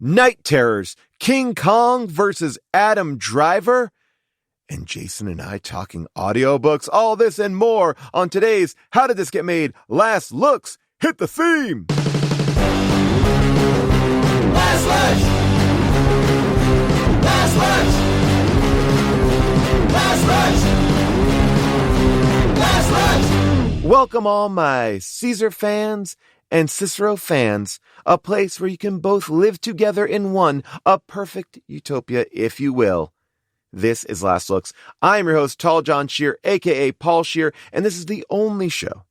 Night Terrors, King Kong versus Adam Driver, and Jason and I talking audiobooks. All this and more on today's How Did This Get Made? Last Looks. Hit the theme! Last Lunch! Last Lunch! Last Lunch! Last Lunch! Welcome all my Caesar fans and Cicero fans, a place where you can both live together in one, a perfect utopia, if you will. This is Last Looks. I'm your host, Tall John Scheer, a.k.a. Paul Scheer, and this is the only show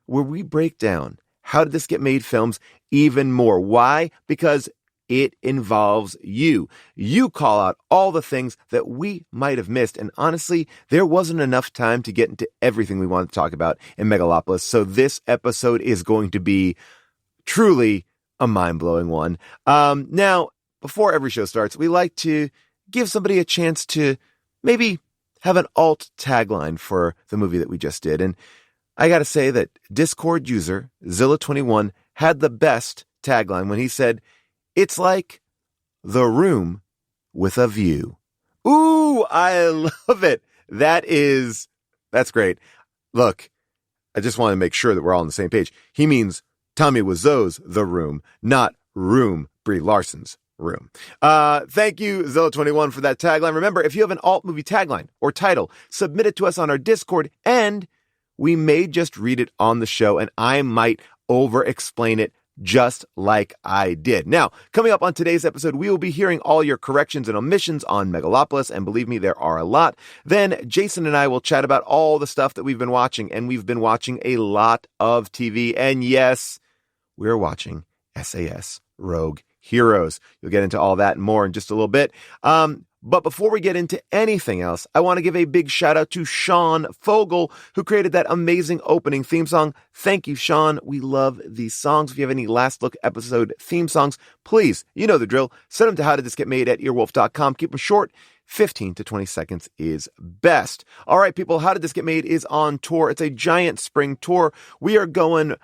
where we break down How Did This Get Made films even more. Why? Because it involves you. You call out all the things that we might have missed, and honestly, there wasn't enough time to get into everything we wanted to talk about in Megalopolis, so this episode is going to be truly a mind-blowing one. Now, before every show starts, we like to give somebody a chance to maybe have an alt tagline for the movie that we just did, and I gotta say that Discord user Zilla21 had the best tagline when he said, "It's like The Room with a View." Ooh, I love it. That's great. Look, I just want to make sure that we're all on the same page. He means Tommy Wiseau's The Room, not Room, Brie Larson's Room. Thank you, Zilla21, for that tagline. Remember, if you have an alt movie tagline or title, submit it to us on our Discord, and we may just read it on the show, and I might over-explain it just like I did. Now, coming up on today's episode, we will be hearing all your corrections and omissions on Megalopolis, and believe me, there are a lot. Then Jason and I will chat about all the stuff that we've been watching, and we've been watching a lot of TV, and yes, we're watching SAS Rogue Heroes. You'll get into all that and more in just a little bit. But before we get into anything else, I want to give a big shout out to Sean Fogel, who created that amazing opening theme song. Thank you, Sean. We love these songs. If you have any Last Look episode theme songs, please, you know the drill. Send them to howdidthisgetmade@earwolf.com. Keep them short. 15 to 20 seconds is best. All right, people, How Did This Get Made is on tour. It's a giant spring tour. We are going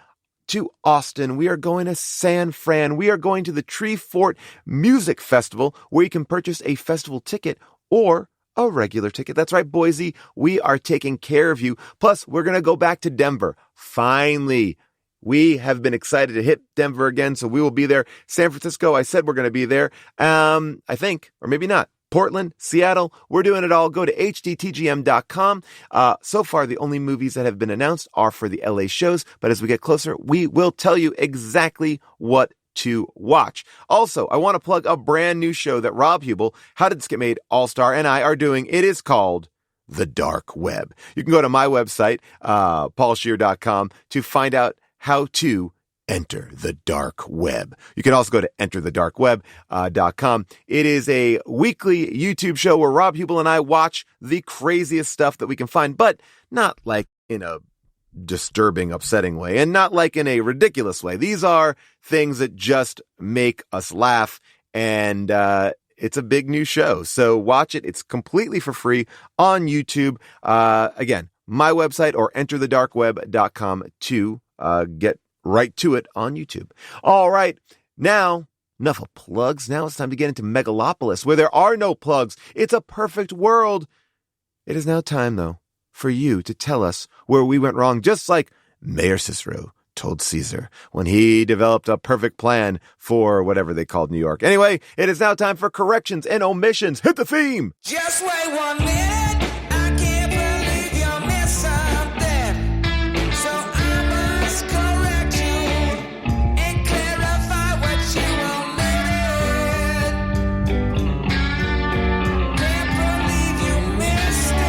to Austin. We are going to San Fran. We are going to the Tree Fort Music Festival, where you can purchase a festival ticket or a regular ticket. That's right, Boise. We are taking care of you. Plus, we're going to go back to Denver. Finally. We have been excited to hit Denver again, so we will be there. San Francisco, I said we're going to be there. I think, or maybe not. Portland, Seattle, we're doing it all. Go to hdtgm.com. So far, the only movies that have been announced are for the LA shows, but as we get closer, we will tell you exactly what to watch. Also, I want to plug a brand new show that Rob Hubel, How Did This Get Made All-Star, and I are doing. It is called The Dark Web. You can go to my website, paulscheer.com, to find out how to enter the dark web. You can also go to enterthedarkweb.com. It is a weekly YouTube show where Rob Hubel and I watch the craziest stuff that we can find, but not like in a disturbing, upsetting way, and not like in a ridiculous way. These are things that just make us laugh, and it's a big new show. So watch it. It's completely for free on YouTube. Again, my website or enterthedarkweb.com to get right to it on YouTube. All right. Now, enough of plugs. Now it's time to get into Megalopolis, where there are no plugs. It's a perfect world. It is now time, though, for you to tell us where we went wrong, just like Mayor Cicero told Caesar when he developed a perfect plan for whatever they called New York. Anyway, it is now time for corrections and omissions. Hit the theme. Just wait 1 minute. I can't believe you missed something. So I must correct you and clarify what you omitted. Can't believe you missed it.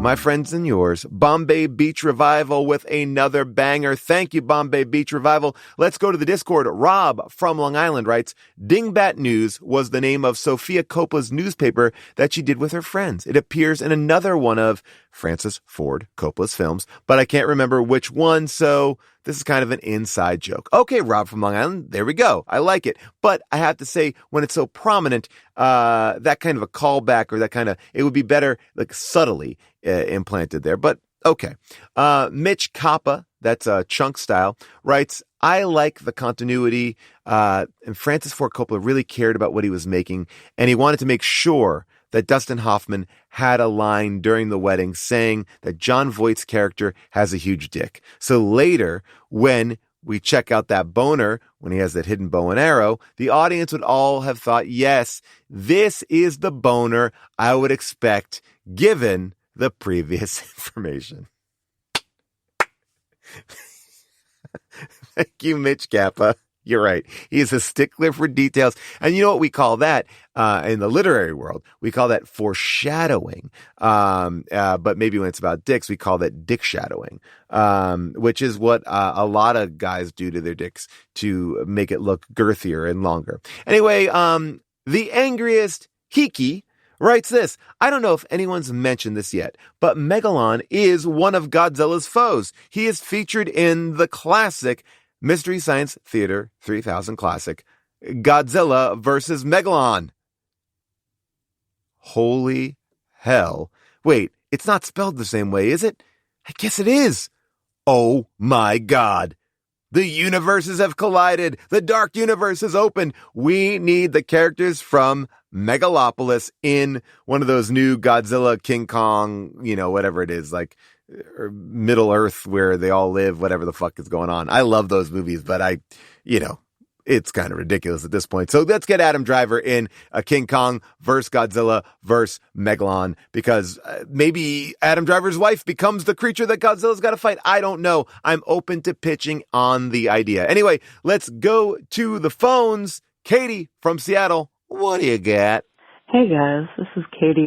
My friends and yours, Bombay Beach Revival with another banger. Thank you, Bombay Beach Revival. Let's go to the Discord. Rob from Long Island writes, Dingbat News was the name of Sofia Coppola's newspaper that she did with her friends. It appears in another one of Francis Ford Coppola's films, but I can't remember which one, so this is kind of an inside joke. Okay, Rob from Long Island, there we go. I like it. But I have to say, when it's so prominent, that kind of a callback or that kind of, it would be better like subtly implanted there. But okay. Mitch Kappa, that's Chunk Style, writes, I like the continuity, and Francis Ford Coppola really cared about what he was making, and he wanted to make sure that Dustin Hoffman had a line during the wedding saying that Jon Voight's character has a huge dick. So later, when we check out that boner, when he has that hidden bow and arrow, the audience would all have thought, yes, this is the boner I would expect given the previous information. Thank you, Mitch Kappa. You're right. He's a stickler for details. And you know what we call that in the literary world? We call that foreshadowing. But maybe when it's about dicks, we call that dick shadowing, which is what a lot of guys do to their dicks to make it look girthier and longer. Anyway, the angriest Hiki writes this. I don't know if anyone's mentioned this yet, but Megalon is one of Godzilla's foes. He is featured in the classic Mystery Science Theater 3000 classic, Godzilla versus Megalon. Holy hell. Wait, it's not spelled the same way, is it? I guess it is. Oh my God. The universes have collided. The dark universe is open. We need the characters from Megalopolis in one of those new Godzilla, King Kong, whatever it is, like or Middle Earth where they all live, whatever the fuck is going on. I love those movies, but it's kind of ridiculous at this point. So let's get Adam Driver in a King Kong versus Godzilla versus Megalon, because maybe Adam Driver's wife becomes the creature that Godzilla's got to fight. I don't know. I'm open to pitching on the idea. Anyway, let's go to the phones. Katie from Seattle, what do you got? Hey guys, this is Katie.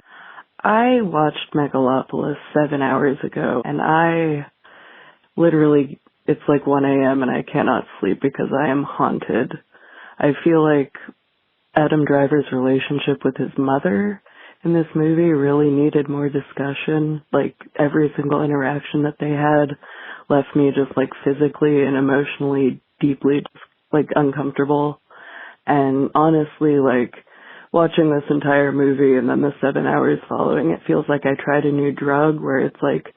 I watched Megalopolis 7 hours ago, and it's like 1 a.m. and I cannot sleep because I am haunted. I feel like Adam Driver's relationship with his mother in this movie really needed more discussion. Like, every single interaction that they had left me just, like, physically and emotionally deeply, like, uncomfortable. And honestly, like, watching this entire movie and then the 7 hours following, it feels like I tried a new drug where it's like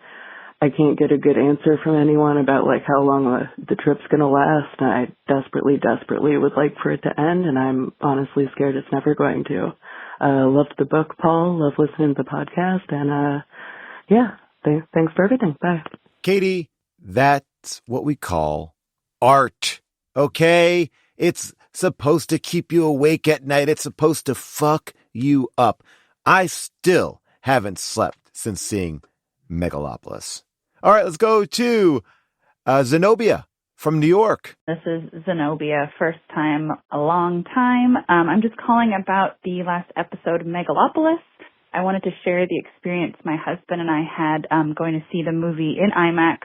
I can't get a good answer from anyone about like how long the trip's going to last. And I desperately would like for it to end, and I'm honestly scared it's never going to. Loved the book, Paul. Love listening to the podcast. And thanks for everything. Bye. Katie, that's what we call art. Okay? It's supposed to keep you awake at night. It's supposed to fuck you up. I still haven't slept since seeing Megalopolis. All right, let's go to Zenobia from New York. This is Zenobia, first time, a long time. I'm just calling about the last episode of Megalopolis. I wanted to share the experience my husband and I had going to see the movie in IMAX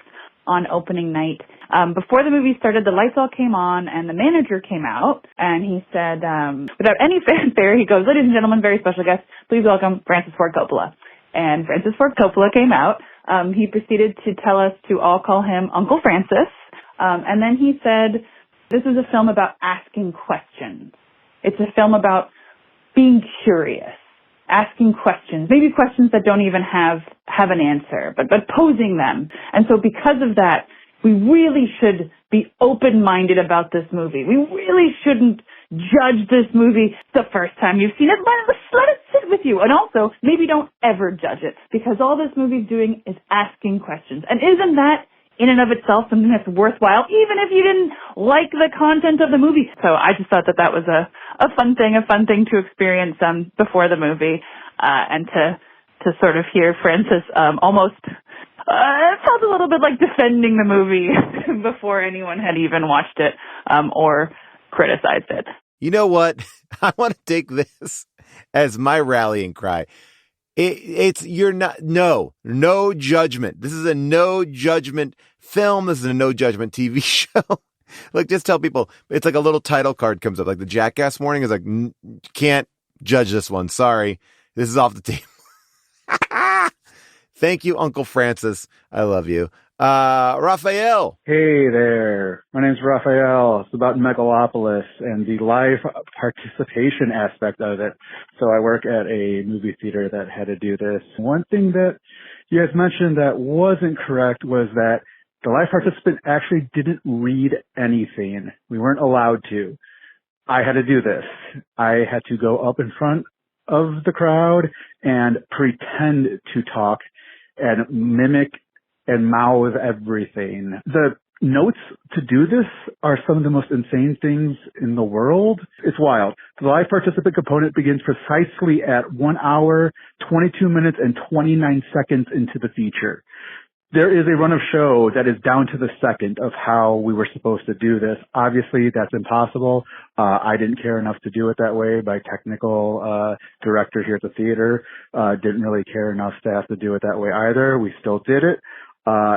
on opening night. Before the movie started, the lights all came on and the manager came out and he said, without any fanfare, he goes, "Ladies and gentlemen, very special guest, please welcome Francis Ford Coppola." And Francis Ford Coppola came out. He proceeded to tell us to all call him Uncle Francis. And then he said, this is a film about asking questions. It's a film about being curious, asking questions, maybe questions that don't even have an answer, but posing them. And so because of that, we really should be open-minded about this movie. We really shouldn't judge this movie the first time you've seen it. Let it sit with you. And also, maybe don't ever judge it, because all this movie's doing is asking questions. And isn't that, in and of itself, something that's worthwhile, even if you didn't like the content of the movie? So I just thought that was a fun thing to experience before the movie, and to sort of hear Francis almost... it felt a little bit like defending the movie before anyone had even watched it or criticized it. You know what? I want to take this as my rallying cry. No judgment. This is a no judgment film. This is a no judgment TV show. Like, just tell people, it's like a little title card comes up, like the Jackass warning is like, can't judge this one. Sorry. This is off the table. Thank you, Uncle Francis. I love you. Raphael. Hey there. My name's Raphael. It's about Megalopolis and the live participation aspect of it. So I work at a movie theater that had to do this. One thing that you guys mentioned that wasn't correct was that The live participant actually didn't read anything. We weren't allowed to. I had to do this. I had to go up in front of the crowd and pretend to talk and mimic and mouth everything. The notes to do this are some of the most insane things in the world. It's wild. The live participant component begins precisely at 1 hour, 22 minutes, and 29 seconds into the feature. There is a run of show that is down to the second of how we were supposed to do this. Obviously, that's impossible. I didn't care enough to do it that way. My technical director here at the theater didn't really care enough to have to do it that way either. We still did it.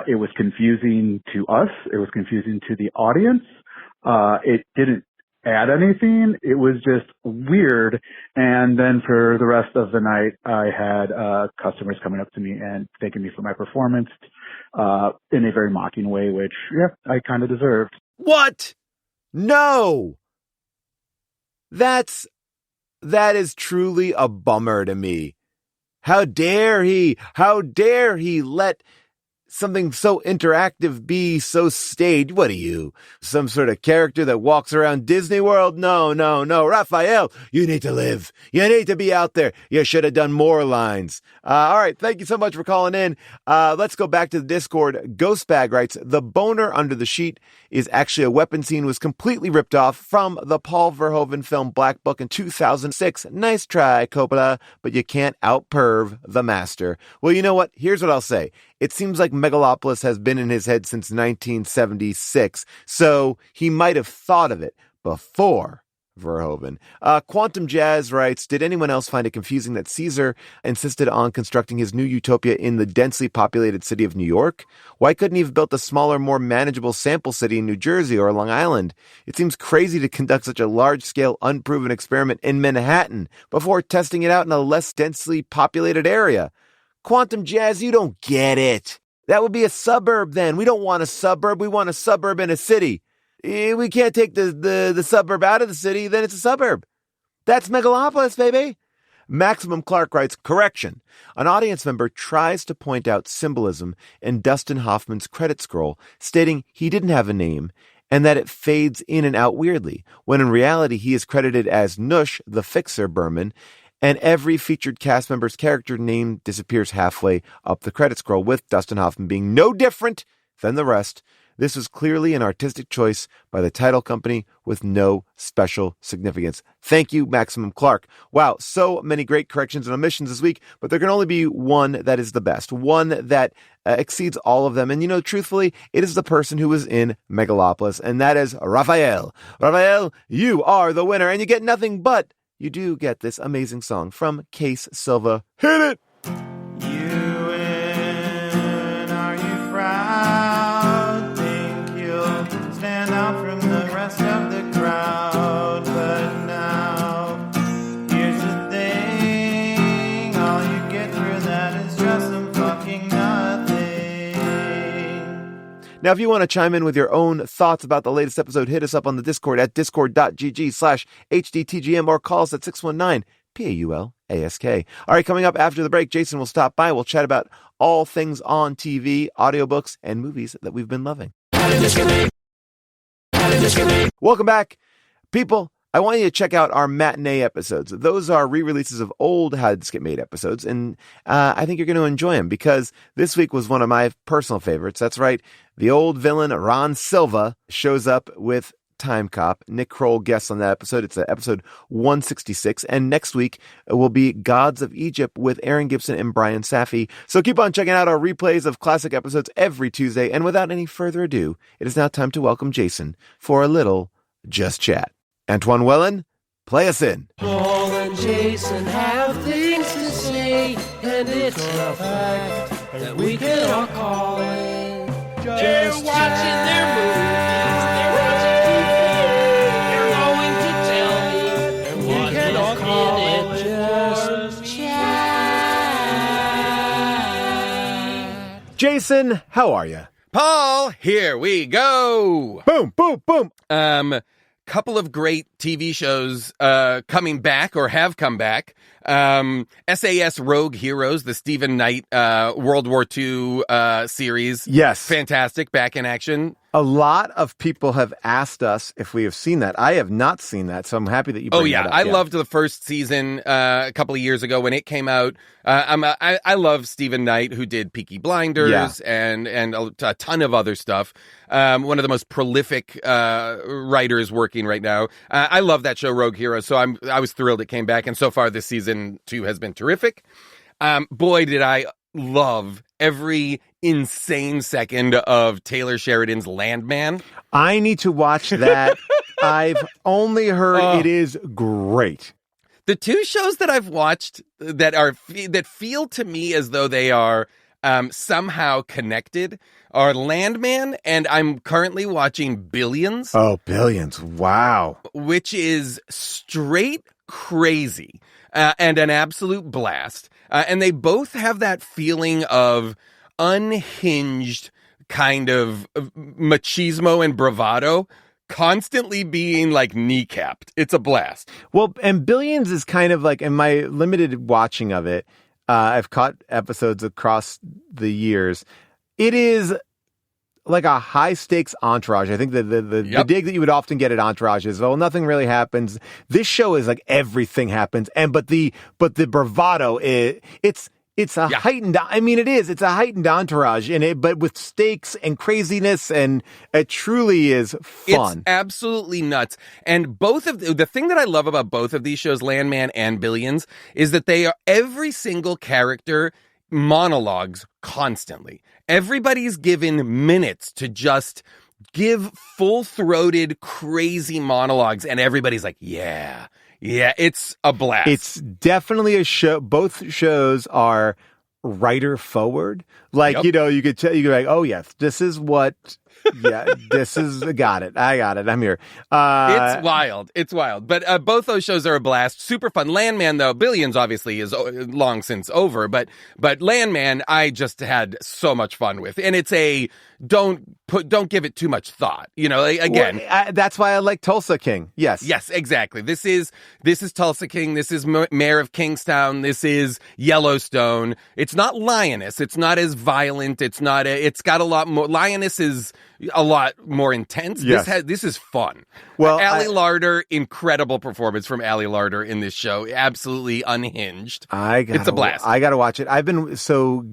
It was confusing to us. It was confusing to the audience. It didn't add anything. It was just weird. And then for the rest of the night, I had customers coming up to me and thanking me for my performance in a very mocking way, which, yeah, I kind of deserved. What? No! That is truly a bummer to me. How dare he let something so interactive be so staged? What are you, some sort of character that walks around Disney World? No. Raphael, you need to live. You need to be out there. You should have done more lines. All right. Thank you so much for calling in. Let's go back to the Discord. Ghostbag writes, the boner under the sheet is actually a weapon scene was completely ripped off from the Paul Verhoeven film Black Book in 2006. Nice try, Coppola, but you can't out-perv the master. Well, you know what? Here's what I'll say. It seems like Megalopolis has been in his head since 1976, so he might have thought of it before Verhoeven. Quantum Jazz writes, did anyone else find it confusing that Caesar insisted on constructing his new utopia in the densely populated city of New York? Why couldn't he have built a smaller, more manageable sample city in New Jersey or Long Island? It seems crazy to conduct such a large-scale, unproven experiment in Manhattan before testing it out in a less densely populated area. Quantum Jazz, you don't get it. That would be a suburb then. We don't want a suburb. We want a suburb in a city. We can't take the suburb out of the city, then it's a suburb. That's Megalopolis, baby. Maximum Clark writes, correction. An audience member tries to point out symbolism in Dustin Hoffman's credit scroll, stating he didn't have a name and that it fades in and out weirdly, when in reality he is credited as Nush, the Fixer Berman, and every featured cast member's character name disappears halfway up the credit scroll, with Dustin Hoffman being no different than the rest. This was clearly an artistic choice by the title company with no special significance. Thank you, Maximum Clark. Wow, so many great corrections and omissions this week, but there can only be one that is the best, one that exceeds all of them. And, you know, truthfully, it is the person who was in Megalopolis, and that is Raphael. Raphael, you are the winner, and you get nothing but you do get this amazing song from Case Silva. Hit it! You win, are you proud? Think you'll stand out from the rest of the crowd, but now here's the thing, all you get for that is just some fucking nothing. Now, if you want to chime in with your own thoughts about the latest episode, hit us up on the Discord at discord.gg/HDTGM or call us at 619-PAULASK. All right, coming up after the break, Jason will stop by. We'll chat about all things on TV, audiobooks, and movies that we've been loving. Welcome back, people. I want you to check out our matinee episodes. Those are re-releases of old How Did This Get Made episodes, and I think you're going to enjoy them because this week was one of my personal favorites. That's right. The old villain, Ron Silva, shows up with Time Cop. Nick Kroll guests on that episode. It's episode 166, and next week will be Gods of Egypt with Aaron Gibson and Brian Safi. So keep on checking out our replays of classic episodes every Tuesday, and without any further ado, it is now time to welcome Jason for a little Just Chat. Antoine Wellen, play us in. Paul and Jason have things to say, and it's a fact that we can all call it. They're watching their movies, they're watching TV, they're going to tell me, and we can all call it Just Chat. Jason, how are you? Paul, here we go. Boom, boom, boom. couple of great TV shows coming back or have come back. SAS Rogue Heroes, the Stephen Knight World War II series. Yes. Fantastic, back in action. A lot of people have asked us if we have seen that. I have not seen that, so I'm happy that you bring that up. I loved the first season a couple of years ago when it came out. I love Stephen Knight, who did Peaky Blinders and a ton of other stuff. One of the most prolific writers working right now. I love that show, Rogue Heroes, so I was thrilled it came back, and so far this season 2 has been terrific. Boy, did I love every insane second of Taylor Sheridan's Landman. I need to watch that. I've only heard it is great. The two shows that I've watched that feel to me as though they are somehow connected are Landman, and I'm currently watching Billions. Oh, Billions. Wow. Which is straight crazy and an absolute blast. And they both have that feeling of unhinged kind of machismo and bravado constantly being like kneecapped. It's a blast. Well, and Billions is kind of like, in my limited watching of it, I've caught episodes across the years. It is like a high stakes Entourage. I think the dig that you would often get at Entourage is, oh, nothing really happens. This show is like everything happens, but the bravado it's a heightened. I mean, it's a heightened Entourage in it, but with stakes and craziness, and it truly is fun. It's absolutely nuts. And the thing that I love about both of these shows, Landman and Billions, is that they are every single character monologues constantly. Everybody's given minutes to just give full-throated, crazy monologues, and everybody's like, yeah, it's a blast. It's definitely a show. Both shows are writer forward. Like, you know, you could tell, you could be like, oh yes, this is what, this is, I got it. I'm here. It's wild. But both those shows are a blast. Super fun. Landman, though, Billions obviously is long since over, but Landman, I just had so much fun with. And it's don't give it too much thought. You know, again. Well, that's why I like Tulsa King. Yes. Yes, exactly. This is Tulsa King. This is Mayor of Kingstown. This is Yellowstone. It's not Lioness. It's not as violent. It's got a lot more. Lioness is a lot more intense. Yes. This is fun. Well, Allie Larder, incredible performance from Allie Larder in this show. Absolutely unhinged. It's a blast. I got to watch it. I've been so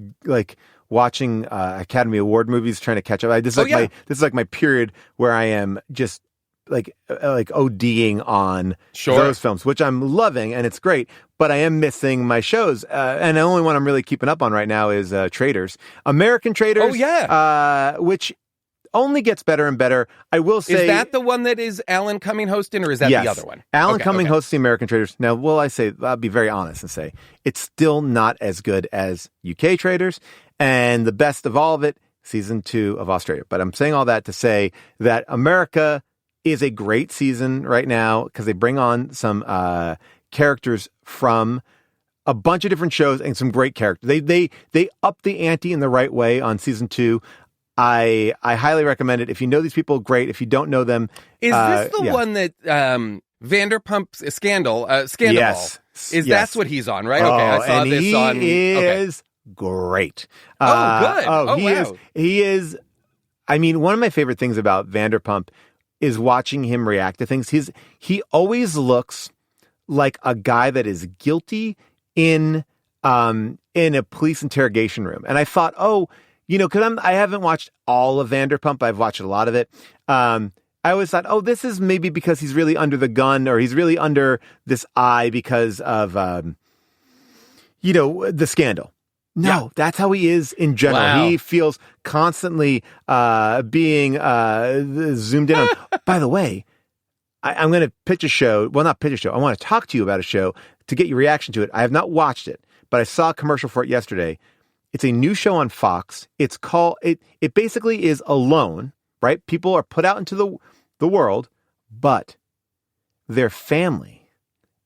watching Academy Award movies, trying to catch up. This is like my period where I am just like ODing on those films, which I'm loving, and it's great. But I am missing my shows, and the only one I'm really keeping up on right now is Traitors, American Traitors. Oh yeah, which only gets better and better. I will say, is that the one that is Alan Cumming hosting, or is that the other one? Alan Cumming hosts the American Traitors. Now, I'll be very honest and say it's still not as good as UK Traitors, and the best of all of it, season 2 of Australia. But I'm saying all that to say that America is a great season right now because they bring on some characters from a bunch of different shows and some great characters. They up the ante in the right way on season 2. I highly recommend it. If you know these people, great. If you don't know them, is this the one that Vanderpump's Scandal? Yes, that's what he's on, right? Okay, I saw this on. He is great. Good. He is. I mean, one of my favorite things about Vanderpump is watching him react to things. He always looks like a guy that is guilty in a police interrogation room, and I thought, because I haven't watched all of Vanderpump. I've watched a lot of it. I always thought, this is maybe because he's really under the gun, or he's really under this eye because of, the scandal. No, that's how he is in general. Wow. He feels constantly being zoomed in on. By the way, I'm going to pitch a show. Well, not pitch a show. I want to talk to you about a show to get your reaction to it. I have not watched it, but I saw a commercial for it yesterday. It's a new show on Fox. It's called, it basically is Alone, right? People are put out into the world, but their family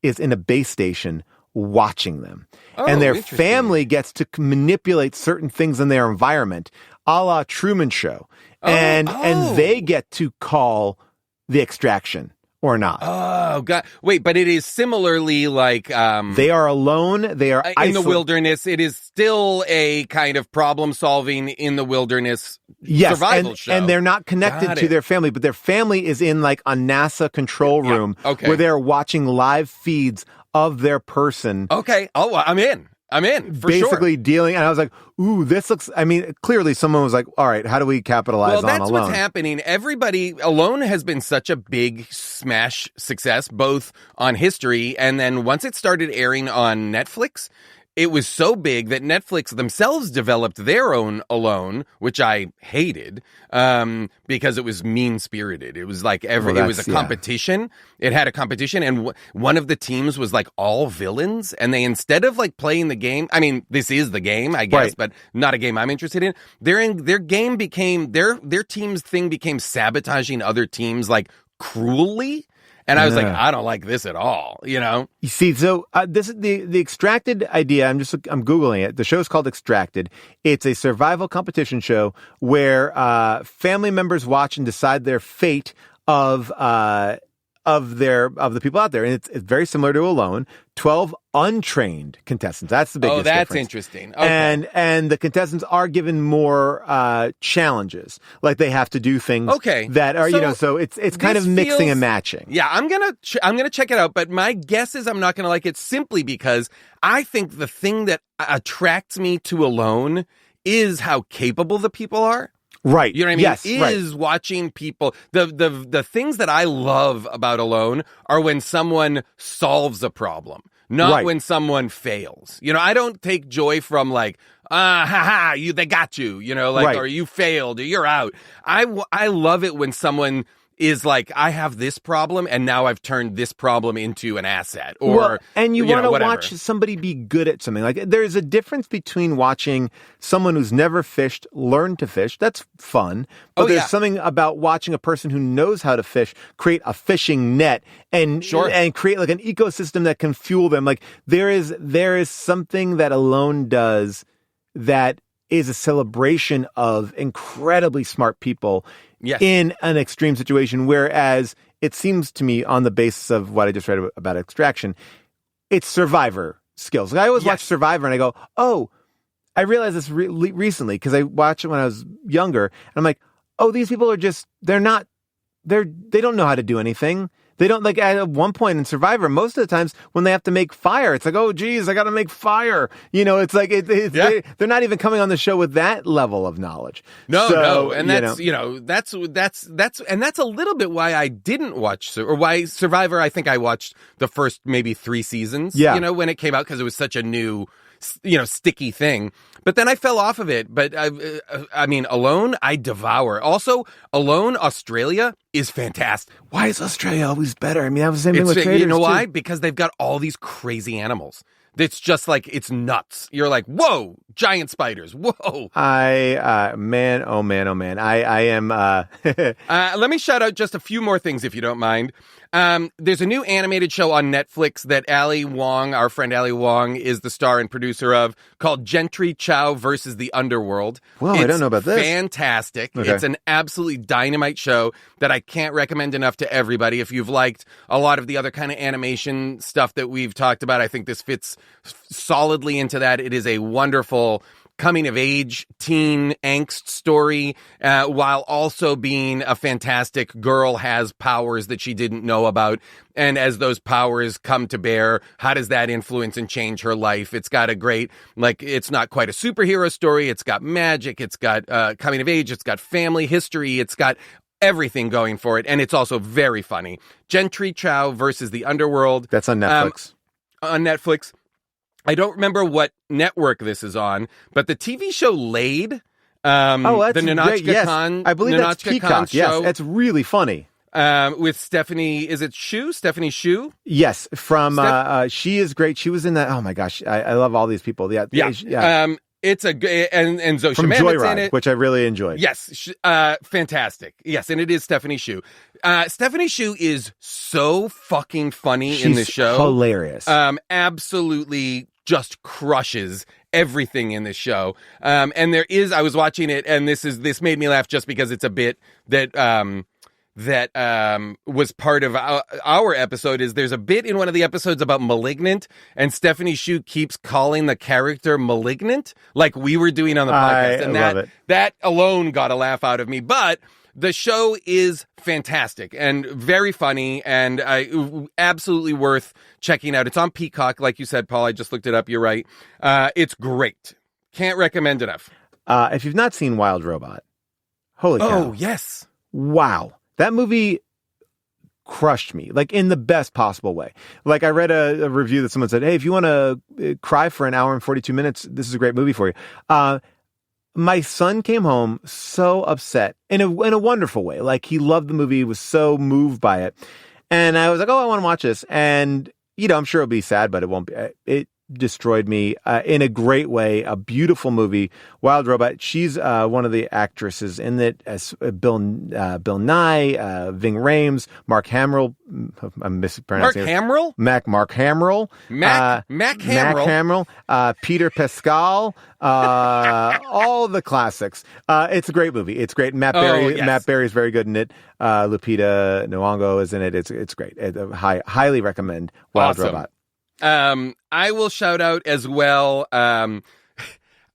is in a base station watching them. And their family gets to manipulate certain things in their environment, a la Truman Show. And they get to call the extraction or not. Oh, God. Wait, but it is similarly like... they are alone. They are in the wilderness. It is still a kind of problem-solving in the wilderness survival show. And they're not connected to their family, but their family is in like a NASA control room where they're watching live feeds of their person. Okay. Oh, I'm in. For basically sure. dealing, and I was like, ooh, this looks, I mean, clearly someone was like, all right, how do we capitalize on Alone? Well, that's what's happening. Everybody, Alone has been such a big smash success, both on history, and then once it started airing on Netflix, it was so big that Netflix themselves developed their own Alone, which I hated, because it was mean-spirited. It was like it was a competition. It had a competition, and one of the teams was like all villains, and they, instead of like playing the game, I mean, this is the game, I guess, but not a game I'm interested in. Their game became, their team's thing became sabotaging other teams like cruelly. And I was like, I don't like this at all, you know? You see, so this is the Extracted idea. I'm Googling it. The show is called Extracted. It's a survival competition show where family members watch and decide their fate of the people out there. And it's very similar to Alone. 12 untrained contestants. That's the biggest difference. Oh, that's interesting. Okay. And the contestants are given more challenges. Like they have to do things that are, so it's kind of mixing and matching. Yeah, I'm going to check it out, but my guess is I'm not going to like it simply because I think the thing that attracts me to Alone is how capable the people are. Right. You know what I mean? Yes, watching people. The things that I love about Alone are when someone solves a problem, not when someone fails. You know, I don't take joy from like, they got you, you know, like, or you failed, or you're out. I love it when someone is like, I have this problem and now I've turned this problem into an asset, and you want to watch somebody be good at something. Like there's a difference between watching someone who's never fished learn to fish. That's fun. But there's something about watching a person who knows how to fish create a fishing net and create like an ecosystem that can fuel them. Like there is something that Alone does that is a celebration of incredibly smart people in an extreme situation, whereas it seems to me, on the basis of what I just read about Extraction, it's Survivor skills. Like I always watch Survivor and I go, oh, I realized this recently because I watched it when I was younger, and I'm like, oh, these people are just, they don't know how to do anything. They don't, like, at one point in Survivor, most of the times when they have to make fire, it's like, oh, geez, I got to make fire. You know, it's like, they're not even coming on the show with that level of knowledge. No. And that's, and that's a little bit why I didn't watch, or why Survivor, I think I watched the first maybe 3 seasons, when it came out, because it was such a new, sticky thing. But then I fell off of it. But I mean, Alone, I devour. Also, Alone, Australia is fantastic. Why is Australia always better? I mean, I was the same thing with Traitors. You know why? Because they've got all these crazy animals. It's just like, it's nuts. You're like, whoa, giant spiders. Whoa. Man. I am, let me shout out just a few more things, if you don't mind. There's a new animated show on Netflix that Ali Wong, our friend Ali Wong, is the star and producer of, called Jentry, Chau versus the Underworld. Whoa, I don't know about this. Fantastic. Okay. It's an absolutely dynamite show that I can't recommend enough to everybody. If you've liked a lot of the other kind of animation stuff that we've talked about, I think this fits solidly into that. It is a wonderful coming-of-age teen angst story, while also being a fantastic girl has powers that she didn't know about. And as those powers come to bear, how does that influence and change her life? It's got a great, it's not quite a superhero story. It's got magic. It's got coming-of-age. It's got family history. It's got everything going for it. And it's also very funny. Jentry, Chau versus the Underworld. That's on Netflix. On Netflix. I don't remember what network this is on, but the TV show Laid, the Nahnatchka Khan, I believe that's Peacock. Show, yes, it's really funny. With Stephanie, is it Chau? Stephanie Chau? Yes, from she is great. She was in that. Oh my gosh, I love all these people. Yeah. It's and Zoe from Shaman's Joyride, in it, which I really enjoyed. Yes, fantastic. Yes, and it is Stephanie Chau. Stephanie Chau is so fucking funny in this show. Hilarious. Absolutely just crushes everything in this show. And I was watching it, and this made me laugh just because it's a bit that that was part of our episode is there's a bit in one of the episodes about Malignant, and Stephanie Hsu keeps calling the character Malignant, like we were doing on the podcast. And love it. That alone got a laugh out of me. But the show is fantastic and very funny and absolutely worth checking out. It's on Peacock, like you said, Paul. I just looked it up. You're right. It's great. Can't recommend enough. If you've not seen Wild Robot, holy cow. Oh, yes. Wow. That movie crushed me, like in the best possible way. Like I read a review that someone said, hey, if you want to cry for an hour and 42 minutes, this is a great movie for you. My son came home so upset in a wonderful way. Like he loved the movie, was so moved by it. And I was like, oh, I want to watch this. And, I'm sure it'll be sad, but it won't be. It destroyed me in a great way. A beautiful movie, Wild Robot. She's one of the actresses in it, as Bill Nye, Ving Rhames, Mark Hamill. I'm mispronouncing Mark Hamill? Mac Hamill, Peter Pascal, all the classics. It's a great movie. It's great. Matt Berry is very good in it. Lupita Nyong'o is in it. It's great. Highly recommend Wild Robot. I will shout out as well. I'm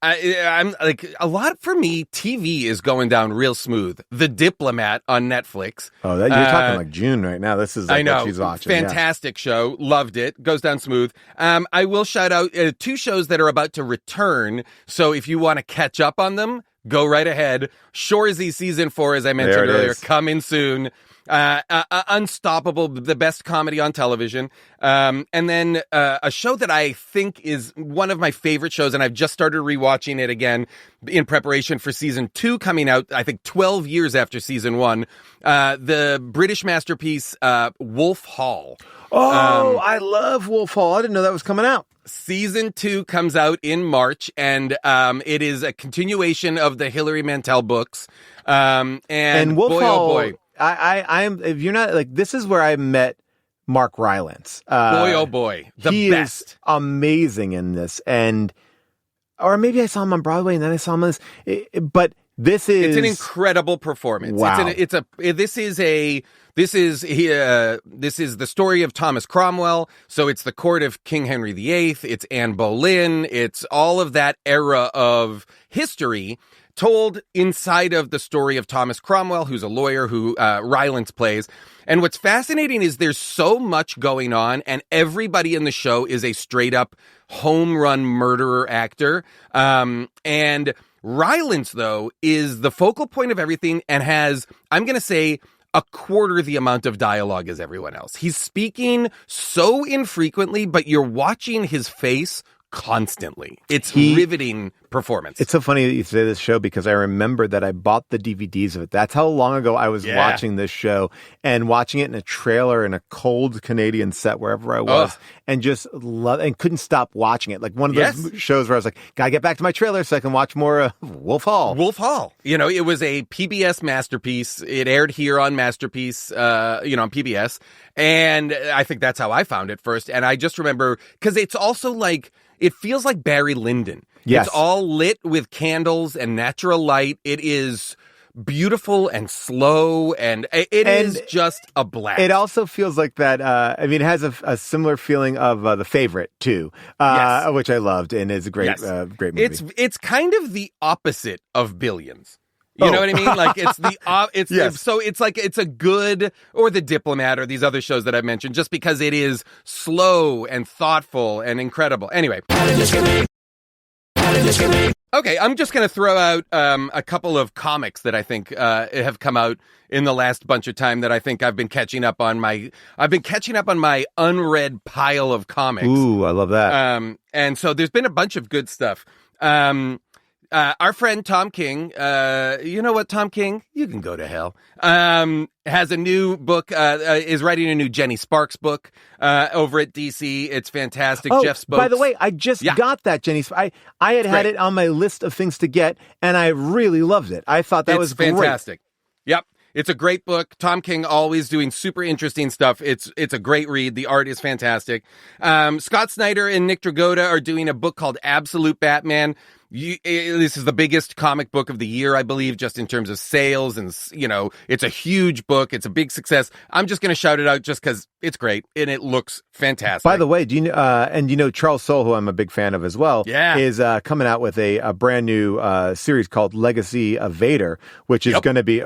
like a lot for me. TV is going down real smooth. The Diplomat on Netflix. Oh, you're talking like June right now. This is like what she's watching. Fantastic show. Loved it. Goes down smooth. I will shout out 2 shows that are about to return. So if you want to catch up on them, go right ahead. Shoresy season 4, as I mentioned earlier, coming soon. Unstoppable, the best comedy on television. And then a show that I think is one of my favorite shows, and I've just started rewatching it again in preparation for season 2 coming out, I think 12 years after season 1. The British masterpiece, Wolf Hall. Oh, I love Wolf Hall. I didn't know that was coming out. Season 2 comes out in March, and it is a continuation of the Hilary Mantel books. And Wolf boy, Hall, oh boy. I'm. If you're not like, this is where I met Mark Rylance. Boy, oh boy, he best. Is amazing in this, or maybe I saw him on Broadway and then I saw him on this. But this is an incredible performance. Wow. This is the story of Thomas Cromwell. So it's the court of King Henry VIII. It's Anne Boleyn. It's all of that era of history, told inside of the story of Thomas Cromwell, who's a lawyer who Rylance plays. And what's fascinating is there's so much going on, and everybody in the show is a straight-up home run murderer actor. And Rylance, though, is the focal point of everything and has, I'm going to say, a quarter the amount of dialogue as everyone else. He's speaking so infrequently, but you're watching his face constantly. It's riveting performance. It's so funny that you say this show, because I remember that I bought the DVDs of it. That's how long ago I was watching this show, and watching it in a trailer in a cold Canadian set wherever I was, and just love and couldn't stop watching it. Like one of those shows where I was like, gotta get back to my trailer so I can watch more Wolf Hall. Wolf Hall. It was a PBS masterpiece. It aired here on Masterpiece, on PBS. And I think that's how I found it first. And I just remember, because it's also like, it feels like Barry Lyndon. Yes. It's all lit with candles and natural light. It is beautiful and slow, and it is just a blast. It also feels like that. It has a similar feeling of The Favorite too, which I loved, and is a great, great movie. It's kind of the opposite of Billions. You know what I mean? Like so it's like it's a good, or The Diplomat, or these other shows that I've mentioned, just because it is slow and thoughtful and incredible. Anyway. Okay, I'm just going to throw out a couple of comics that I think have come out in the last bunch of time that I think I've been catching up on my unread pile of comics. Ooh, I love that. And so there's been a bunch of good stuff. Our friend Tom King, you know what, Tom King? You can go to hell. Has a new book, is writing a new Jenny Sparks book over at DC. It's fantastic. Oh, Jeff Spokes. By the way, I just got that, Jenny. I had it on my list of things to get, and I really loved it. I thought that was fantastic. Great. Yep. It's a great book. Tom King always doing super interesting stuff. It's a great read. The art is fantastic. Scott Snyder and Nick Dragotta are doing a book called Absolute Batman. This is the biggest comic book of the year, I believe, just in terms of sales. And, it's a huge book. It's a big success. I'm just going to shout it out just because it's great and it looks fantastic. By the way, do you know, Charles Soule, who I'm a big fan of as well, is coming out with a brand new series called Legacy of Vader, which is going to be...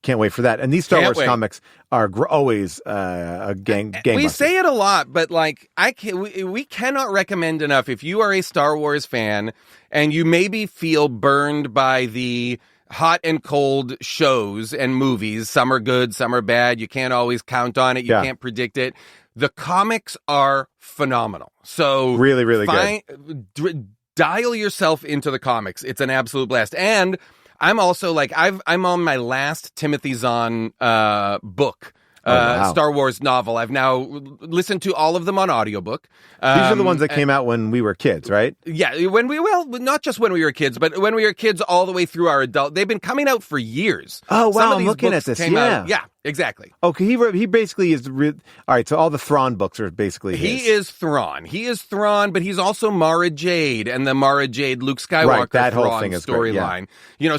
Can't wait for that. And these Star Wars comics are always a gangbusters. We say it a lot, but we cannot recommend enough. If you are a Star Wars fan and you maybe feel burned by the hot and cold shows and movies, some are good, some are bad. You can't always count on it. You can't predict it. The comics are phenomenal. So really, really good. Dial yourself into the comics. It's an absolute blast. And I'm also I'm on my last Timothy Zahn book, Star Wars novel. I've now listened to all of them on audiobook. These are the ones that came out when we were kids, right? Yeah, not just when we were kids, but when we were kids all the way through our adult. They've been coming out for years. Oh, wow, I'm looking at this. Yeah, exactly. Okay, he basically is... all right, so all the Thrawn books are basically his. He is Thrawn, but he's also Mara Jade and the Mara Jade Luke Skywalker that whole Thrawn thing is storyline.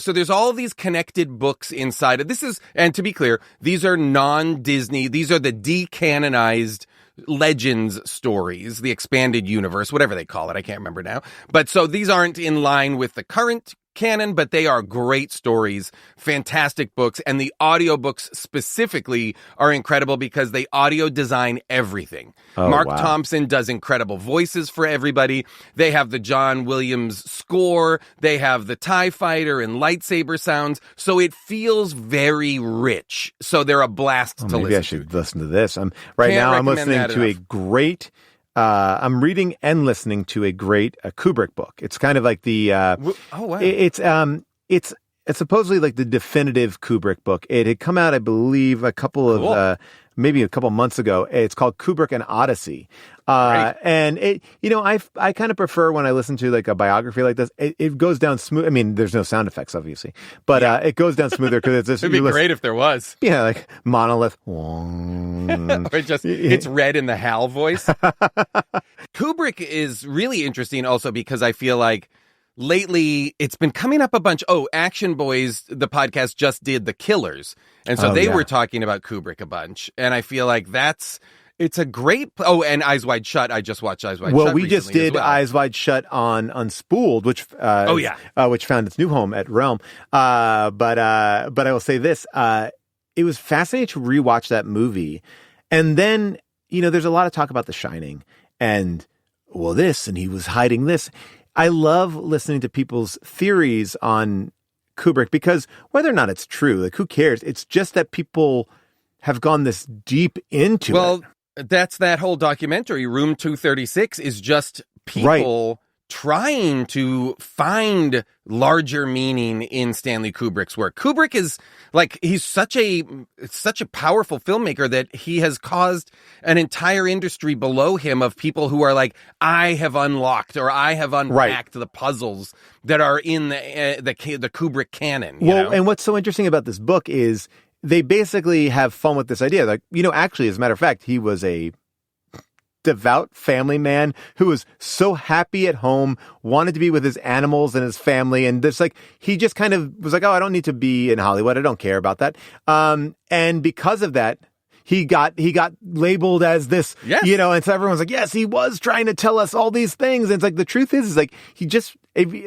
So there's all these connected books inside of this. And to be clear, these are non-Disney. These are the decanonized Legends stories, the expanded universe, whatever they call it. I can't remember now. But so these aren't in line with the current canon, but they are great stories, fantastic books, and the audiobooks specifically are incredible because they audio design everything. Mark Thompson does incredible voices for everybody. They have the John Williams score, they have the TIE fighter and lightsaber sounds, so it feels very rich. So they're a blast to listen to. Maybe I should listen to this. I'm listening to a great... I'm reading and listening to a great Kubrick book. It's kind of like the it's supposedly like the definitive Kubrick book. It had come out, I believe, a couple of months ago. It's called Kubrick and Odyssey. And it, I kind of prefer when I listen to like a biography like this, it goes down smooth. I mean, there's no sound effects, obviously, but it goes down smoother because it's just, it'd be great if there was. Yeah, like monolith. Or it's read in the HAL voice. Kubrick is really interesting also because I feel like lately it's been coming up a bunch. Action Boys, the podcast just did The Killers. And so they were talking about Kubrick a bunch. And I feel like it's a great... and Eyes Wide Shut. I just watched Eyes Wide Shut. Well, we just did Eyes Wide Shut on Unspooled, which which found its new home at Realm. But I will say this: it was fascinating to rewatch that movie, and then there's a lot of talk about The Shining, and this, and he was hiding this. I love listening to people's theories on Kubrick because whether or not it's true, like who cares? It's just that people have gone this deep into it. Well, that's that whole documentary. Room 236 is just people trying to find larger meaning in Stanley Kubrick's work. Kubrick is he's such a powerful filmmaker that he has caused an entire industry below him of people who are like, I have unlocked or I have unpacked the puzzles that are in the Kubrick canon. And what's so interesting about this book is they basically have fun with this idea. Like, actually, as a matter of fact, he was a devout family man who was so happy at home, wanted to be with his animals and his family. And this, he just kind of was like, I don't need to be in Hollywood. I don't care about that. And because of that, he got labeled as this, and so everyone's like, yes, he was trying to tell us all these things. And it's like, the truth is he just,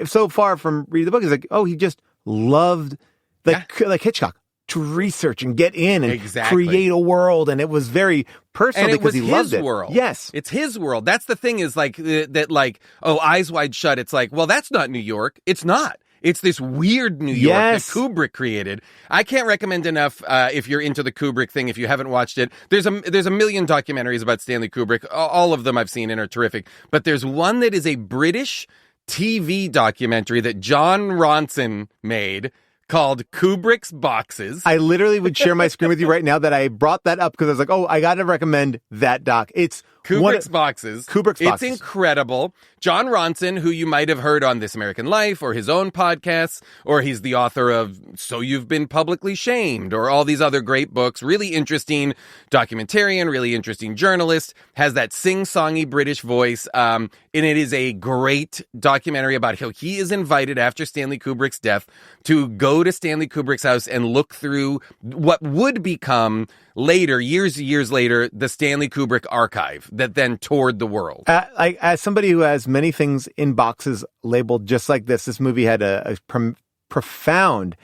so far from reading the book, he's like, he just loved like Hitchcock, to research and get in and create a world. And it was very personal because he loved it. World. Yes. It's his world. That's the thing is Eyes Wide Shut. It's like, well, that's not New York. It's not. It's this weird New York that Kubrick created. I can't recommend enough if you're into the Kubrick thing, if you haven't watched it. There's a million documentaries about Stanley Kubrick. All of them I've seen and are terrific. But there's one that is a British TV documentary that John Ronson made called Kubrick's Boxes. I literally would share my screen with you right now that I brought that up because I was like, oh, I got to recommend that doc. It's Kubrick's Boxes. Kubrick's Boxes. It's incredible. John Ronson, who you might have heard on This American Life or his own podcasts, or he's the author of So You've Been Publicly Shamed, or all these other great books. Really interesting documentarian, really interesting journalist, has that sing-songy British voice. And it is a great documentary about how he is invited after Stanley Kubrick's death to go to Stanley Kubrick's house and look through what would become later, years later, the Stanley Kubrick archive that then toured the world. As somebody who has many things in boxes labeled just like this movie had a profound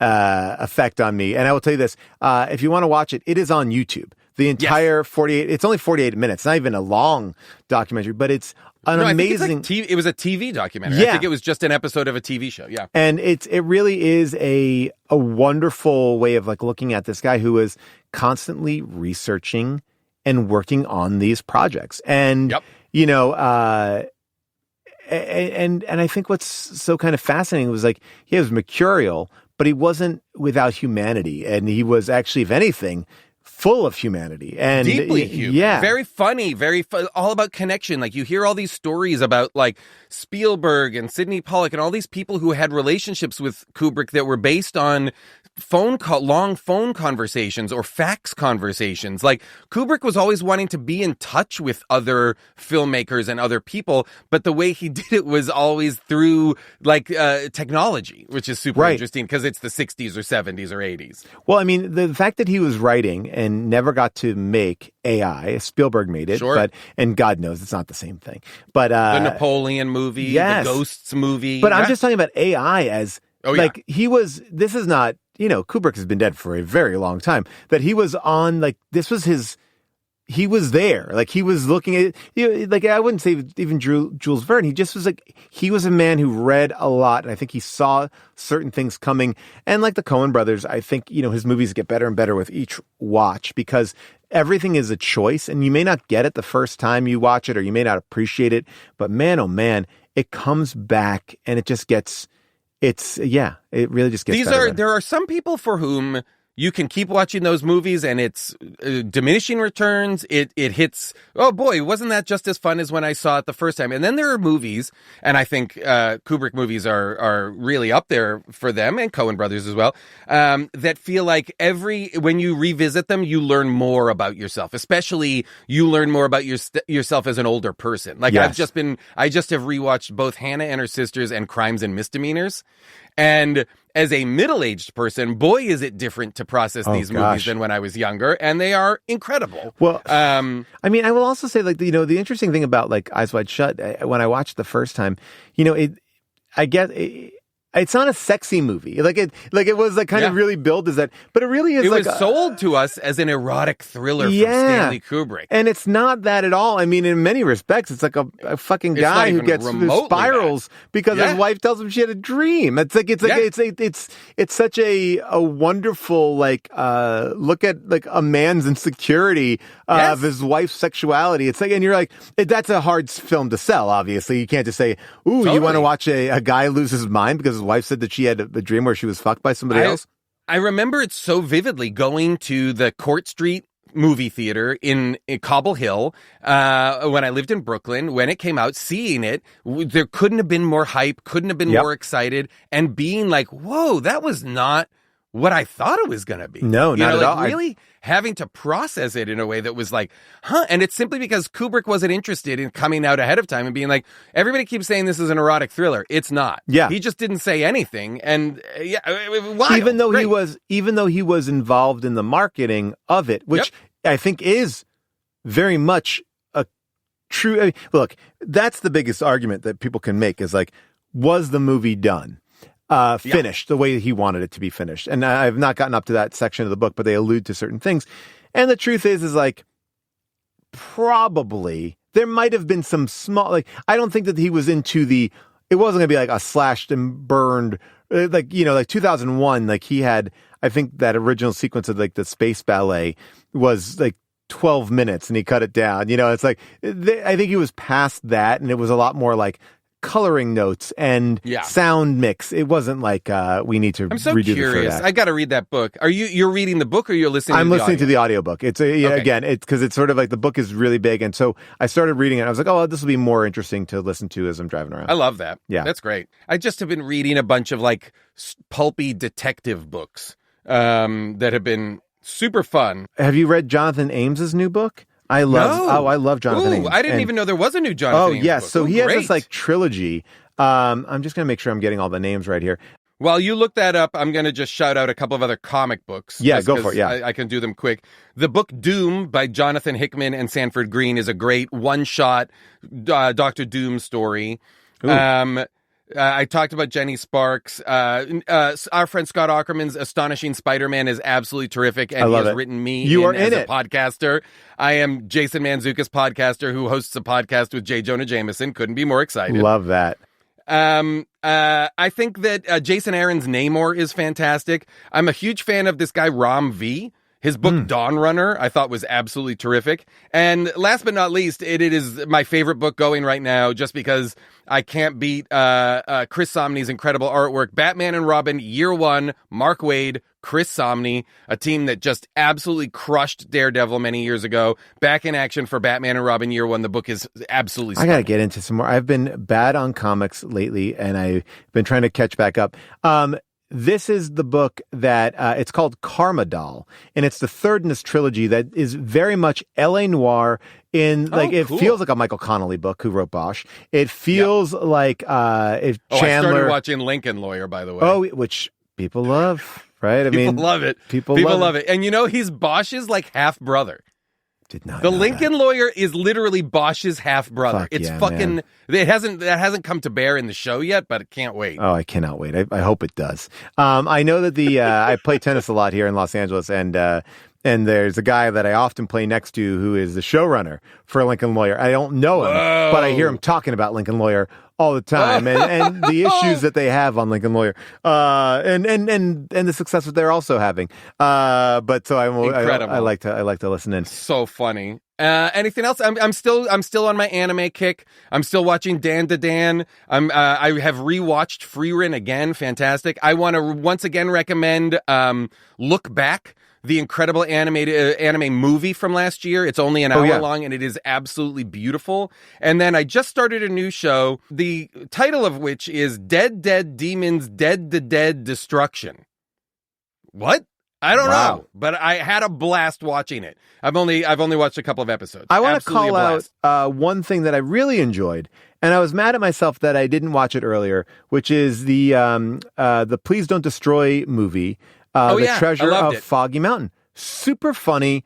effect on me. And I will tell you this, if you want to watch it, it is on YouTube. The entire 48, it's only 48 minutes, not even a long documentary, but it's amazing. I think it was a TV documentary. Yeah. I think it was just an episode of a TV show. Yeah. And it really is a wonderful way of like looking at this guy who is constantly researching and working on these projects. And, you know, and I think what's so kind of fascinating was like, he was mercurial, but he wasn't without humanity. And he was actually, if anything, full of humanity and deeply human. Yeah. Very funny, all about connection. Like you hear all these stories about like Spielberg and Sidney Pollack and all these people who had relationships with Kubrick that were based on long phone conversations or fax conversations. Like Kubrick was always wanting to be in touch with other filmmakers and other people, but the way he did it was always through like technology, which is super interesting because it's the 60s or 70s or 80s. Well, I mean, the fact that he was writing and never got to make AI, Spielberg made it, and God knows it's not the same thing. But the Napoleon movie, the Ghosts movie. But I'm just talking about AI as he was. This is not. You know, Kubrick has been dead for a very long time. That he was on, like, this was his, he was there. Like, he was looking at, like, I wouldn't say even Jules Verne. He just was like, he was a man who read a lot. And I think he saw certain things coming. And like the Coen brothers, I think, you know, his movies get better and better with each watch because everything is a choice. And you may not get it the first time you watch it or you may not appreciate it. But man, oh man, it comes back and it just gets... it really just gets better. There are some people for whom you can keep watching those movies and it's diminishing returns. It hits, oh boy, wasn't that just as fun as when I saw it the first time? And then there are movies, and I think Kubrick movies are really up there for them, and Coen brothers as well, that feel like when you revisit them, you learn more about yourself. Especially you learn more about yourself as an older person. Like I just have rewatched both Hannah and Her Sisters and Crimes and Misdemeanors. And as a middle-aged person, boy, is it different to process these movies than when I was younger, and they are incredible. Well, I mean, I will also say, like, you know, the interesting thing about like Eyes Wide Shut, when I watched it the first time, you know, it's not a sexy movie. Like it was like kind of really billed as that, but it really is. It was sold to us as an erotic thriller from Stanley Kubrick, and it's not that at all. I mean, in many respects, it's like a fucking guy who gets spirals because his wife tells him she had a dream. It's such a wonderful like look at like a man's insecurity of his wife's sexuality. It's like, and you're like, that's a hard film to sell. Obviously, you can't just say, "Ooh, you want to watch a guy lose his mind because his wife said that she had a dream where she was fucked by somebody else." I remember it so vividly going to the Court Street movie theater in Cobble Hill when I lived in Brooklyn. When it came out, seeing it, there couldn't have been more hype, couldn't have been more excited, and being like, whoa, that was not what I thought it was going to be. No, not at all. Really having to process it in a way that was like, huh? And it's simply because Kubrick wasn't interested in coming out ahead of time and being like, everybody keeps saying this is an erotic thriller. It's not. Yeah. He just didn't say anything. And wild. Even though he was involved in the marketing of it, which I think is very much a true, I mean, look, that's the biggest argument that people can make is like, was the movie done? Finished the way he wanted it to be finished. And I've not gotten up to that section of the book, but they allude to certain things. And the truth is like, probably there might have been some small, like, I don't think that he was into it wasn't gonna be like a slashed and burned, like, you know, like 2001, like he had, I think that original sequence of like the space ballet was like 12 minutes and he cut it down. You know, it's like, I think he was past that and it was a lot more like coloring notes and sound mix. It wasn't like we need to I'm so redo curious. the I got to read that book. You're reading the book or you're listening I'm to the listening to audio? the audiobook. It's again, it's because it's sort of like the book is really big. And so I started reading it. I was like, oh, this will be more interesting to listen to as I'm driving around. I love that. Yeah. That's great. I just have been reading a bunch of like pulpy detective books that have been super fun. Have you read Jonathan Ames's new book? I love Jonathan Ames. I didn't even know there was a new Jonathan Ames yes. book. So he great. has this like trilogy. I'm just going to make sure I'm getting all the names right here. While you look that up, I'm going to just shout out a couple of other comic books. Yeah, go for it. Yeah. I can do them quick. The book Doom by Jonathan Hickman and Sanford Green is a great one-shot Dr. Doom story. I talked about Jenny Sparks. Our friend Scott Aukerman's Astonishing Spiderman is absolutely terrific, and he has written me as a podcaster. I am Jason Mantzoukas' podcaster who hosts a podcast with J. Jonah Jameson. Couldn't be more excited. Love that. I think that Jason Aaron's Namor is fantastic. I'm a huge fan of this guy, Ram V. His book, Dawn Runner, I thought was absolutely terrific. And last but not least, it is my favorite book going right now just because I can't beat Chris Samnee's incredible artwork. Batman and Robin, Year One, Mark Waid, Chris Samnee, a team that just absolutely crushed Daredevil many years ago. Back in action for Batman and Robin, Year One. The book is absolutely stunning. I got to get into some more. I've been bad on comics lately, and I've been trying to catch back up. This is the book that it's called Karma Doll, and it's the third in this trilogy that is very much L.A. noir. It feels like a Michael Connelly book who wrote Bosch. It feels like if Chandler. I started watching Lincoln Lawyer, by the way. Oh, which people love, right? People love it. People love it. And he's Bosch's like half brother. Did not. The Lincoln Lawyer is literally Bosch's half brother. It's fucking. Man. That hasn't come to bear in the show yet, but it can't wait. Oh, I cannot wait. I hope it does. I know that I play tennis a lot here in Los Angeles, and there's a guy that I often play next to who is the showrunner for Lincoln Lawyer. I don't know him, but I hear him talking about Lincoln Lawyer all the time, and the issues that they have on Lincoln Lawyer, and the success that they're also having. But so I like to listen in. So funny. Anything else? I'm still on my anime kick. I'm still watching Dan to Dan. I have rewatched Freerin again. Fantastic. I want to once again recommend Look Back, the incredible anime movie from last year. It's only an hour long, and it is absolutely beautiful. And then I just started a new show, the title of which is Dead Dead Demons Dead to Dead Destruction. What? I don't know, but I had a blast watching it. I've only watched a couple of episodes. I want to call out one thing that I really enjoyed, and I was mad at myself that I didn't watch it earlier, which is the Please Don't Destroy movie. The Treasure of Foggy Mountain. Super funny.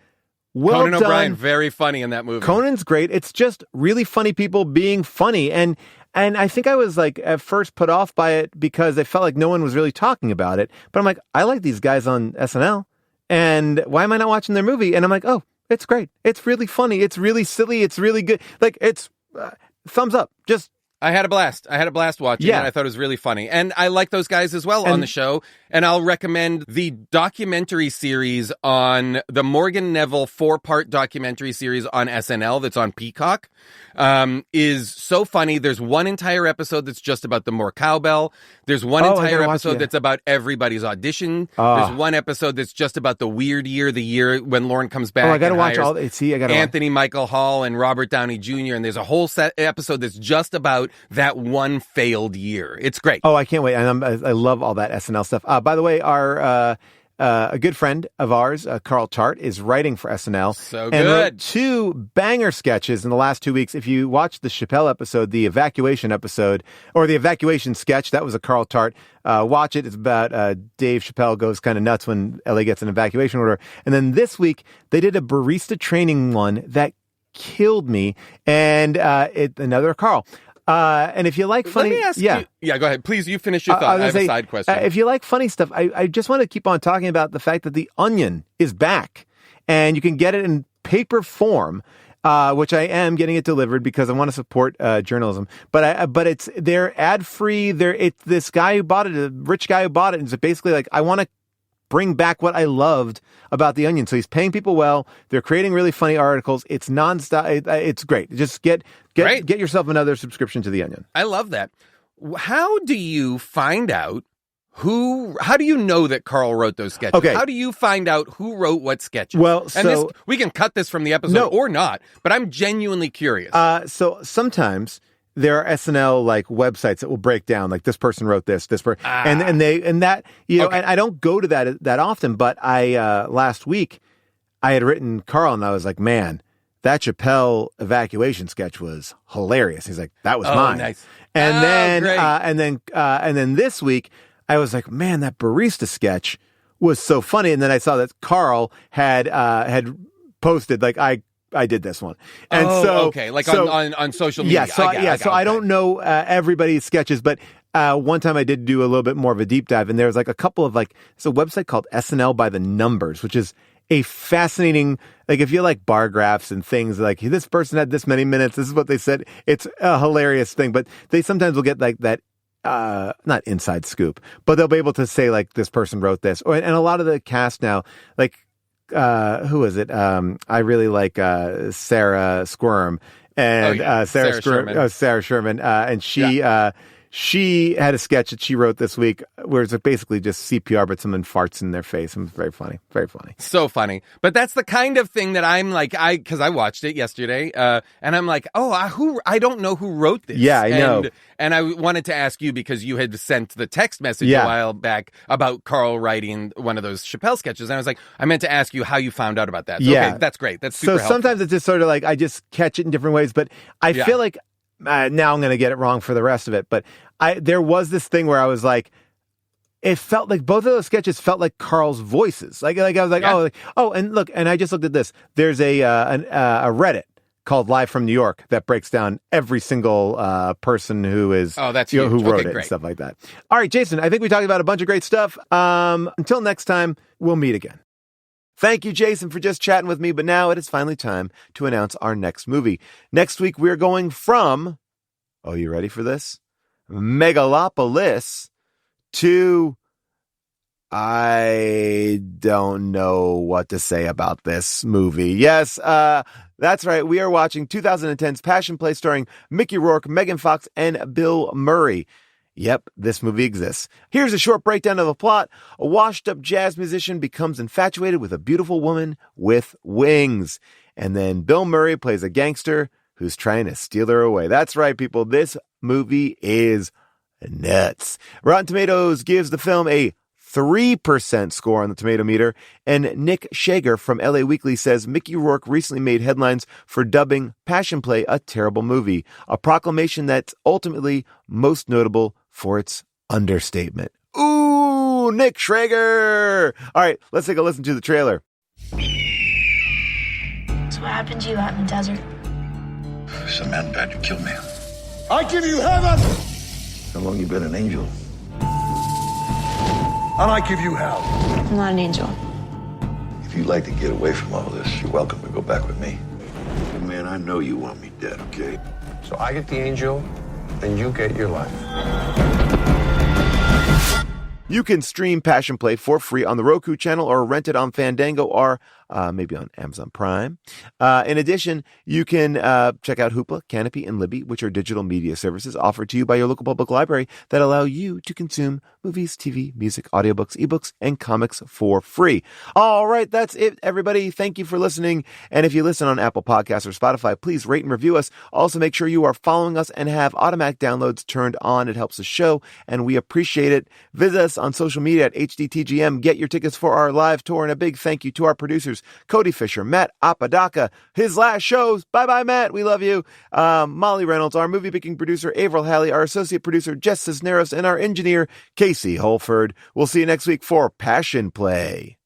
Well Conan done. O'Brien, very funny in that movie. Conan's great. It's just really funny people being funny. And I think I was like at first put off by it because I felt like no one was really talking about it. But I'm like, I like these guys on SNL. And why am I not watching their movie? And I'm like, oh, it's great. It's really funny. It's really silly. It's really good. Like, it's thumbs up. Just. I had a blast watching it. I thought it was really funny. And I like those guys as well on the show. And I'll recommend the documentary series on the Morgan Neville 4-part documentary series on SNL that's on Peacock. Is so funny. There's one entire episode that's just about the More Cowbell. There's one entire episode that's about everybody's audition. There's one episode that's just about the weird year, the year when Lauren comes back. I gotta watch all. See, I gotta Anthony Michael Hall and Robert Downey Jr. And there's a whole episode that's just about that one failed year. It's great. Oh, I can't wait. And I love all that SNL stuff. By the way, our a good friend of ours, Carl Tart, is writing for SNL. So and good. Wrote 2 banger sketches in the last 2 weeks. If you watch the Chappelle episode, the evacuation episode, or the evacuation sketch, that was a Carl Tart. Watch it. It's about Dave Chappelle goes kind of nuts when LA gets an evacuation order. And then this week, they did a barista training one that killed me. And another Carl. And if you like funny, let me ask you. Yeah, go ahead. Please, you finish your thought. I have a side question. If you like funny stuff, I just want to keep on talking about the fact that The Onion is back, and you can get it in paper form, which I am getting it delivered because I want to support journalism. But they're ad free. It's this guy who bought it, a rich guy who bought it, and it's basically like I want to bring back what I loved about The Onion. So he's paying people well. They're creating really funny articles. It's nonstop. It's great. Just get yourself another subscription to The Onion. I love that. How do you find out how do you know that Carl wrote those sketches? Okay. How do you find out who wrote what sketches? Well, and we can cut this from the episode or not, but I'm genuinely curious. So sometimes there are SNL like websites that will break down like this person wrote this person, and that you know, and I don't go to that often, but I last week I had written Carl and I was like, man, that Chappelle evacuation sketch was hilarious. He's like, that was mine. Nice. And then this week I was like, man, that barista sketch was so funny. And then I saw that Carl had posted like I did this one. And on social media. So I don't know everybody's sketches, but one time I did do a little bit more of a deep dive, and there was like a couple of it's a website called SNL by the Numbers, which is a fascinating, like if you like bar graphs and things like this person had this many minutes, this is what they said. It's a hilarious thing, but they sometimes will get like that, not inside scoop, but they'll be able to say like this person wrote this, and a lot of the cast now, like, who is it? I really like Sarah Squirm and Sarah Sherman, and she had a sketch that she wrote this week where it's basically just CPR, but someone farts in their face. It was very funny. Very funny. So funny. But that's the kind of thing that I'm like, because I watched it yesterday, and I'm like, I don't know who wrote this. Yeah, I know. And I wanted to ask you because you had sent the text message a while back about Carl writing one of those Chappelle sketches. And I was like, I meant to ask you how you found out about that. So, okay, that's great. That's super helpful. Sometimes it's just sort of like, I just catch it in different ways, but I feel like, now I'm going to get it wrong for the rest of it, but there was this thing where I was like, it felt like both of those sketches felt like Carl's voices. Like I was like, and look, and I just looked at this. There's a Reddit called Live from New York that breaks down every single person who is who wrote it and stuff like that. All right, Jason, I think we talked about a bunch of great stuff. Until next time, we'll meet again. Thank you, Jason, for just chatting with me, but now it is finally time to announce our next movie. Next week, we're going from, you ready for this? Megalopolis to, I don't know what to say about this movie. Yes, that's right. We are watching 2010's Passion Play starring Mickey Rourke, Megan Fox, and Bill Murray. Yep, this movie exists. Here's a short breakdown of the plot. A washed-up jazz musician becomes infatuated with a beautiful woman with wings. And then Bill Murray plays a gangster who's trying to steal her away. That's right, people. This movie is nuts. Rotten Tomatoes gives the film a 3% score on the tomato meter, and Nick Shager from LA Weekly says Mickey Rourke recently made headlines for dubbing Passion Play a terrible movie, a proclamation that's ultimately most notable for its understatement. Ooh, Nick Shager! All right, let's take a listen to the trailer. So what happened to you out in the desert? Some man tried to kill me. I give you heaven! How long you been an angel? And I give you hell. I'm not an angel. If you'd like to get away from all this, you're welcome to go back with me. Man, I know you want me dead, okay? So I get the angel, and you get your life. You can stream Passion Play for free on the Roku channel or rent it on Fandango or maybe on Amazon Prime. In addition, you can check out Hoopla, Canopy, and Libby, which are digital media services offered to you by your local public library that allow you to consume movies, TV, music, audiobooks, ebooks, and comics for free. All right, that's it, everybody. Thank you for listening. And if you listen on Apple Podcasts or Spotify, please rate and review us. Also, make sure you are following us and have automatic downloads turned on. It helps the show, and we appreciate it. Visit us on social media at HDTGM. Get your tickets for our live tour, and a big thank you to our producers, Cody Fisher, Matt Apodaca, his last shows. Bye-bye, Matt. We love you. Molly Reynolds, our movie-picking producer, Avril Halley, our associate producer, Jess Cisneros, and our engineer, Casey Holford. We'll see you next week for Passion Play.